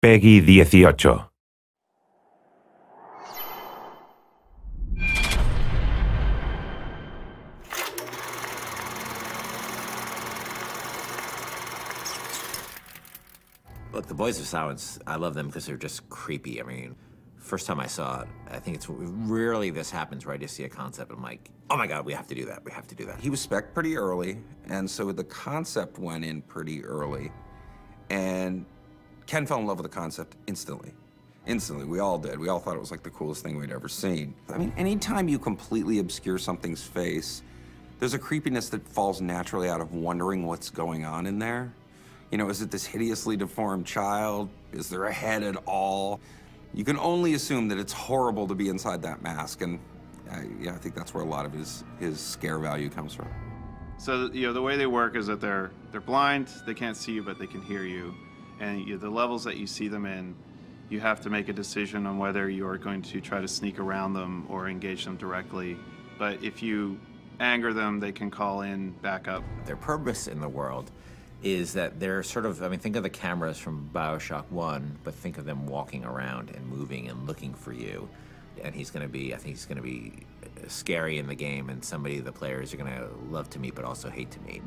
Peggy 18. Look, the Boys of Silence, I love them because they're just creepy. I mean, first time I saw it, I think it's rarely this happens where I just see a concept and I'm like, oh my God, we have to do that, we have to do that. He was spec'd pretty early, and so the concept went in pretty early, and Ken fell in love with the concept instantly. Instantly, we all did. We all thought it was like the coolest thing we'd ever seen. I mean, anytime you completely obscure something's face, there's a creepiness that falls naturally out of wondering what's going on in there. You know, is it this hideously deformed child? Is there a head at all? You can only assume that it's horrible to be inside that mask, and yeah, I think that's where a lot of his scare value comes from. So, you know, the way they work is that they're blind, they can't see you, but they can hear you. And the levels that you see them in, you have to make a decision on whether you are going to try to sneak around them or engage them directly. But if you anger them, they can call in backup. Their purpose in the world is that they're sort of, I mean, think of the cameras from BioShock 1, but think of them walking around and moving and looking for you. And he's gonna be, I think he's gonna be scary in the game and somebody the players are gonna love to meet but also hate to meet.